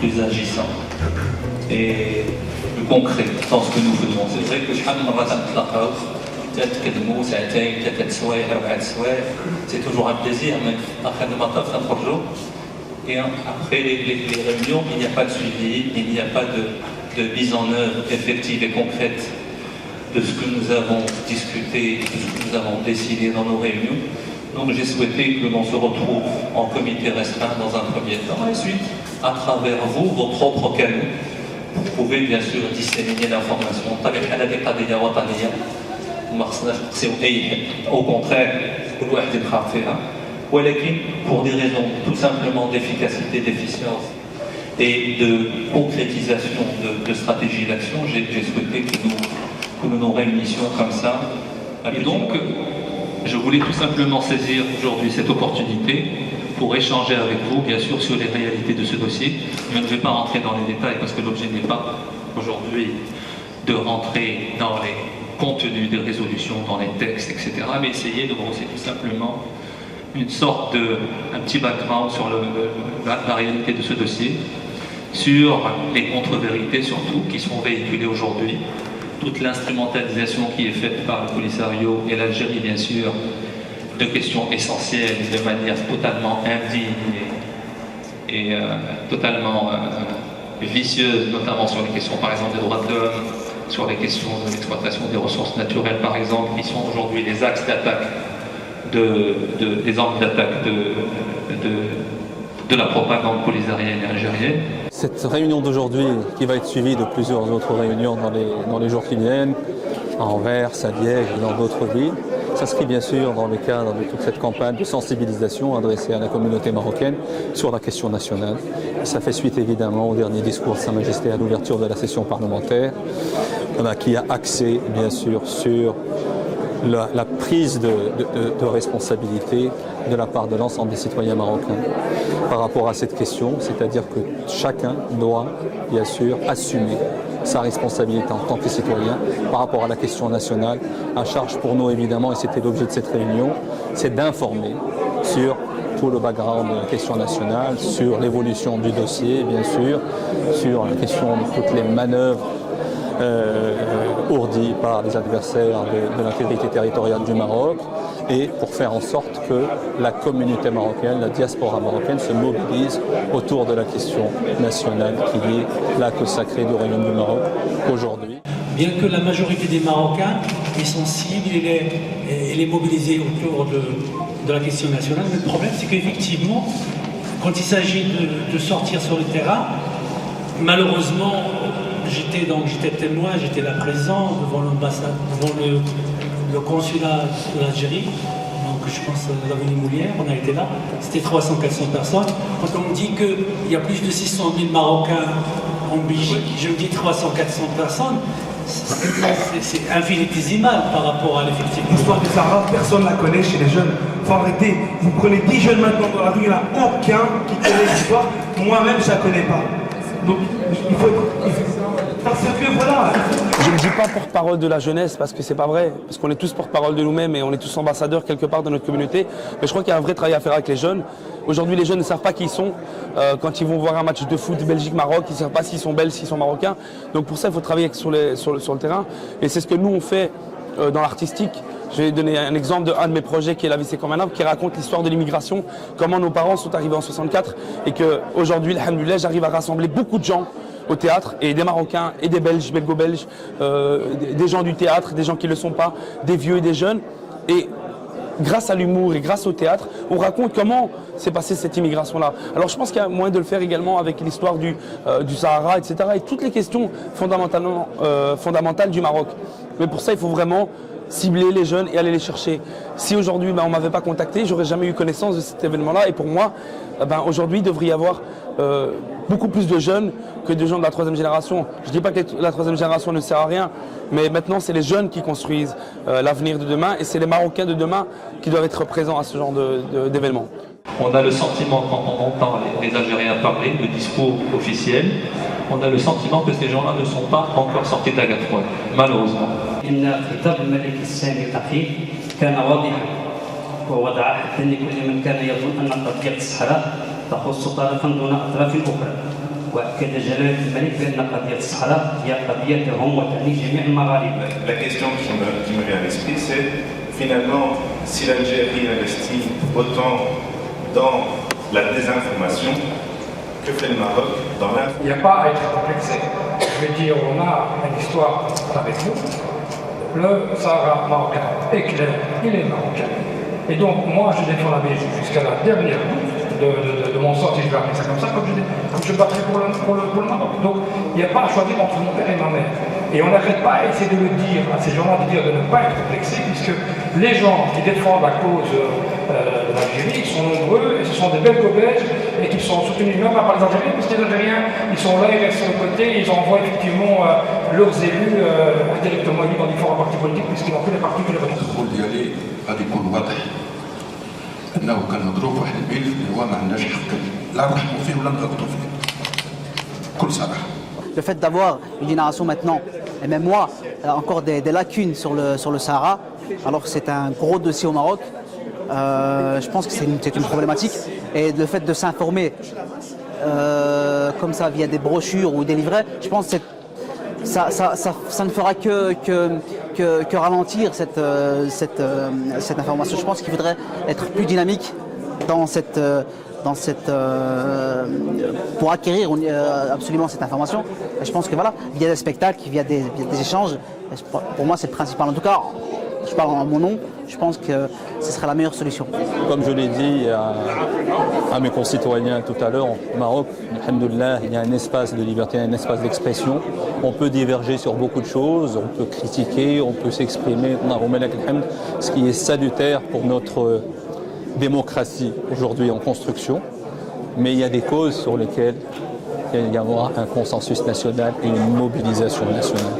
Plus agissant et plus concret dans ce que nous faisons. C'est vrai que c'est toujours un plaisir, mais après et après les réunions, il n'y a pas de suivi, il n'y a pas de mise en œuvre effective et concrète de ce que nous avons discuté, de ce que nous avons décidé dans nos réunions. Donc j'ai souhaité que l'on se retrouve en comité restreint dans un premier temps, et ensuite, à travers vous, vos propres canaux, vous pouvez bien sûr disséminer l'information. Au contraire, pour des raisons tout simplement d'efficacité, d'efficience et de concrétisation de stratégie d'action, j'ai souhaité que nous nous réunissions comme ça. Et donc, je voulais tout simplement saisir aujourd'hui cette opportunité pour échanger avec vous, bien sûr, sur les réalités de ce dossier. Je ne vais pas rentrer dans les détails parce que l'objet n'est pas aujourd'hui de rentrer dans les contenus des résolutions, dans les textes, etc., mais essayer de brosser tout simplement une sorte un petit background sur la réalité de ce dossier, sur les contre-vérités surtout qui sont véhiculées aujourd'hui, toute l'instrumentalisation qui est faite par le Polisario et l'Algérie, bien sûr, de questions essentielles de manière totalement indigne et totalement vicieuse, notamment sur les questions, par exemple, des droits de l'homme, sur les questions de l'exploitation des ressources naturelles, par exemple, qui sont aujourd'hui les axes d'attaque des angles d'attaque de la propagande polisarienne et algérienne. Cette réunion d'aujourd'hui, qui va être suivie de plusieurs autres réunions dans les jours qui viennent, à Anvers, à Liège et dans d'autres villes, s'inscrit bien sûr dans le cadre de toute cette campagne de sensibilisation adressée à la communauté marocaine sur la question nationale. Et ça fait suite évidemment au dernier discours de Sa Majesté à l'ouverture de la session parlementaire, qui a axé bien sûr sur la prise de responsabilité de la part de l'ensemble des citoyens marocains par rapport à cette question, c'est-à-dire que chacun doit bien sûr assumer sa responsabilité en tant que citoyen par rapport à la question nationale. À charge pour nous évidemment, et c'était l'objet de cette réunion, c'est d'informer sur tout le background de la question nationale, sur l'évolution du dossier bien sûr, sur la question de toutes les manœuvres ourdi par les adversaires de l'intégrité territoriale du Maroc, et pour faire en sorte que la communauté marocaine, la diaspora marocaine se mobilise autour de la question nationale qui est l'acte sacré du Royaume du Maroc aujourd'hui. Bien que la majorité des Marocains est sensible, elle est mobilisée autour de la question nationale, mais le problème c'est qu'effectivement, quand il s'agit de sortir sur le terrain, malheureusement, j'étais témoin, j'étais là présent devant l'ambassade, devant le consulat de l'Algérie, donc je pense à l'avenue Moulière, on a été là, c'était 300-400 personnes. Quand on me dit qu'il y a plus de 600 000 Marocains en Belgique, je me dis 300-400 personnes, c'est infinitésimal par rapport à l'effectif. L'histoire de Sarah, personne ne la connaît chez les jeunes. Il faut arrêter. Vous prenez 10 jeunes maintenant dans la rue, il n'y en a aucun qui connaît l'histoire. Moi-même, je ne la connais pas. Donc, il faut parce que voilà. Je ne dis pas porte-parole de la jeunesse parce que c'est pas vrai, parce qu'on est tous porte-parole de nous-mêmes et on est tous ambassadeurs quelque part de notre communauté. Mais je crois qu'il y a un vrai travail à faire avec les jeunes. Aujourd'hui, les jeunes ne savent pas qui ils sont. Quand ils vont voir un match de foot Belgique-Maroc, ils ne savent pas s'ils sont belges, s'ils sont marocains. Donc pour ça, il faut travailler sur le terrain. Et c'est ce que nous, on fait dans l'artistique. Je vais donner un exemple d'un de mes projets qui est La vie c'est comme un arbre, qui raconte l'histoire de l'immigration, comment nos parents sont arrivés en 64 et qu'aujourd'hui, alhamdoulilah, j'arrive à rassembler beaucoup de gens au théâtre, et des Marocains et des Belges, belgo-belges, des gens du théâtre, des gens qui ne le sont pas, des vieux et des jeunes. Et grâce à l'humour et grâce au théâtre, on raconte comment s'est passée cette immigration-là. Alors je pense qu'il y a moyen de le faire également avec l'histoire du Sahara, etc. et toutes les questions fondamentales du Maroc. Mais pour ça, il faut vraiment cibler les jeunes et aller les chercher. Si aujourd'hui on ne m'avait pas contacté, j'aurais jamais eu connaissance de cet événement-là. Et pour moi, aujourd'hui, il devrait y avoir beaucoup plus de jeunes que de gens de la troisième génération. Je ne dis pas que la troisième génération ne sert à rien, mais maintenant c'est les jeunes qui construisent l'avenir de demain, et c'est les Marocains de demain qui doivent être présents à ce genre d'événements. On a le sentiment, quand on entend les Algériens parler, le discours officiel, on a le sentiment que ces gens-là ne sont pas encore sortis de la guerre froide, malheureusement. إن خطاب الملك الثاني الأخير كان واضحا ووضع حدا لكل من كان يظن أن قضية الصحراء تخص طرفا دون أطراف أخرى، وأكد جلالة الملك بأن قضية الصحراء هي قضيتهم وتعني جميع المغاربة. La question qui me vient à l'esprit, c'est finalement si l'Algérie investit autant dans la désinformation, que fait le Maroc dans l'information? Il n'y a pas à être complexé. Je veux dire, on a une histoire avec nous. Le Sahara marocain est clair, il est marocain. Et donc, moi, je défends la Belgique jusqu'à la dernière goutte de mon sang, si je vais appeler ça comme ça, comme je battrai pour le Maroc. Donc, il n'y a pas à choisir entre mon père et ma mère. Et on n'arrête pas à essayer de le dire, à ces gens-là, de dire de ne pas être complexés, puisque les gens qui défendent la cause de l'Algérie, ils sont nombreux, et ce sont des belles belges, et qui sont soutenus même par les Algériens, puisque les Algériens, ils sont là, ils restent sur le côté, ils envoient effectivement leurs élus indirectement élus dans différents partis politiques, puisqu'ils ont fait les partis que les votent. انه كان مضروب واحد الملف اللي هو ما عندناش حق لا نرحموا فيه ولا نضغطوا فيه بكل صراحه. Le fait d'avoir une génération maintenant, et même moi, encore des lacunes sur le Sahara, alors que c'est un gros dossier au Maroc, je pense que c'est une problématique. Et le fait de s'informer comme ça via des brochures ou des livrets, je pense que ça ne fera que ralentir cette information. Je pense qu'il faudrait être plus dynamique pour acquérir absolument cette information. Et je pense que voilà, via des spectacles, via des échanges, pour moi c'est le principal. En tout cas, je parle en mon nom, je pense que ce serait la meilleure solution. Comme je l'ai dit à mes concitoyens tout à l'heure, au Maroc, alhamdoulilah, il y a un espace de liberté, un espace d'expression. On peut diverger sur beaucoup de choses, on peut critiquer, on peut s'exprimer, ce qui est salutaire pour notre démocratie aujourd'hui en construction. Mais il y a des causes sur lesquelles il y aura un consensus national et une mobilisation nationale.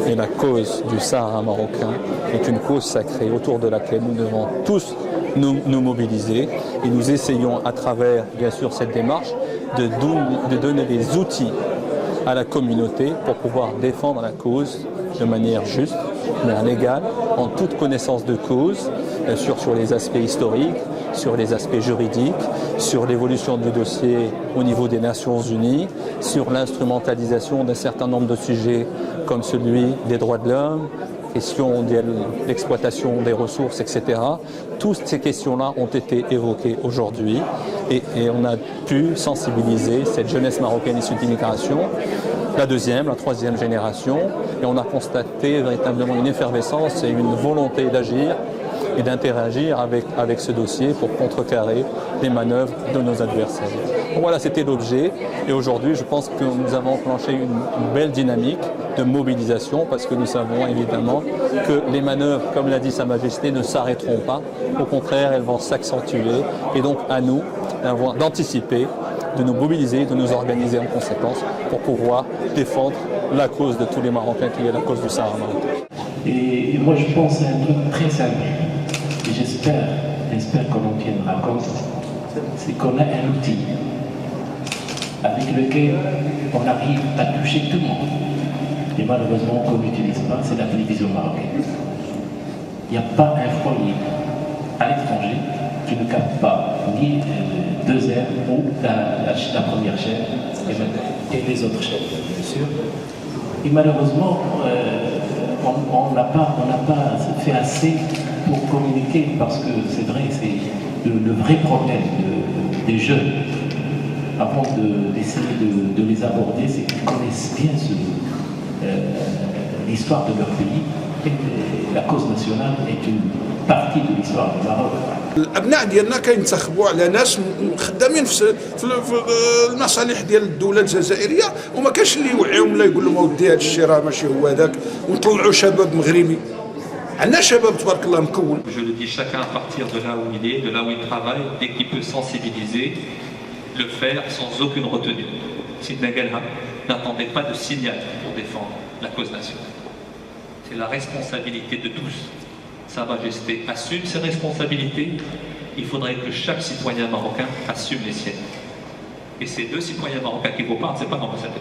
Et la cause du Sahara marocain est une cause sacrée autour de laquelle nous devons tous nous mobiliser. Et nous essayons à travers, bien sûr, cette démarche de donner des outils à la communauté pour pouvoir défendre la cause de manière juste, de manière légale, en toute connaissance de cause, bien sûr sur les aspects historiques, sur les aspects juridiques, sur l'évolution du dossier au niveau des Nations Unies, sur l'instrumentalisation d'un certain nombre de sujets comme celui des droits de l'homme, question de l'exploitation des ressources, etc. Toutes ces questions-là ont été évoquées aujourd'hui et on a pu sensibiliser cette jeunesse marocaine issue d'immigration, la deuxième, la troisième génération, et on a constaté véritablement une effervescence et une volonté d'agir et d'interagir avec ce dossier pour contrecarrer les manœuvres de nos adversaires. Donc voilà, c'était l'objet. Et aujourd'hui, je pense que nous avons enclenché une belle dynamique de mobilisation parce que nous savons évidemment que les manœuvres, comme l'a dit Sa Majesté, ne s'arrêteront pas. Au contraire, elles vont s'accentuer. Et donc, à nous d'anticiper, de nous mobiliser, de nous organiser en conséquence pour pouvoir défendre la cause de tous les Marocains qui est la cause du Sahara marocain. Et moi, je pense à un truc très simple. Et j'espère qu'on en tiendra compte, c'est qu'on a un outil avec lequel on arrive à toucher tout le monde. Et malheureusement, qu'on n'utilise pas, c'est la télévision marocaine. Il n'y a pas un foyer à l'étranger qui ne capte pas ni 2R ou la première chaîne et les autres chaînes, bien sûr. Et malheureusement, on n'a pas fait assez pour communiquer parce que c'est vrai, c'est le vrai problème des jeunes. Avant d'essayer de les aborder, c'est qu'ils connaissent bien l'histoire de leur pays. Et la cause nationale est une partie de l'histoire du Maroc. الابناء ديالنا كينتخبوا على ناس خدامين في المصالح ديال الدوله الجزائريه وما كاينش اللي يوعيهم لا يقول لهم اودي هذا الشيء راه ماشي هو هذاك ونطلعوا شباب مغربي عندنا شباب تبارك الله مكون. Je le dis, chacun à partir de là où il est, de là où il travaille, dès qu'il peut sensibiliser, le faire sans aucune retenue. Sidna Galha n'attendait pas de signal pour défendre la cause nationale. C'est la responsabilité de tous. Sa Majesté assume ses responsabilités. il faudrait que chaque citoyen marocain assume les siennes. Et ces 2 citoyens marocains qui vous parlent, ce n'est pas l'ambassadeur.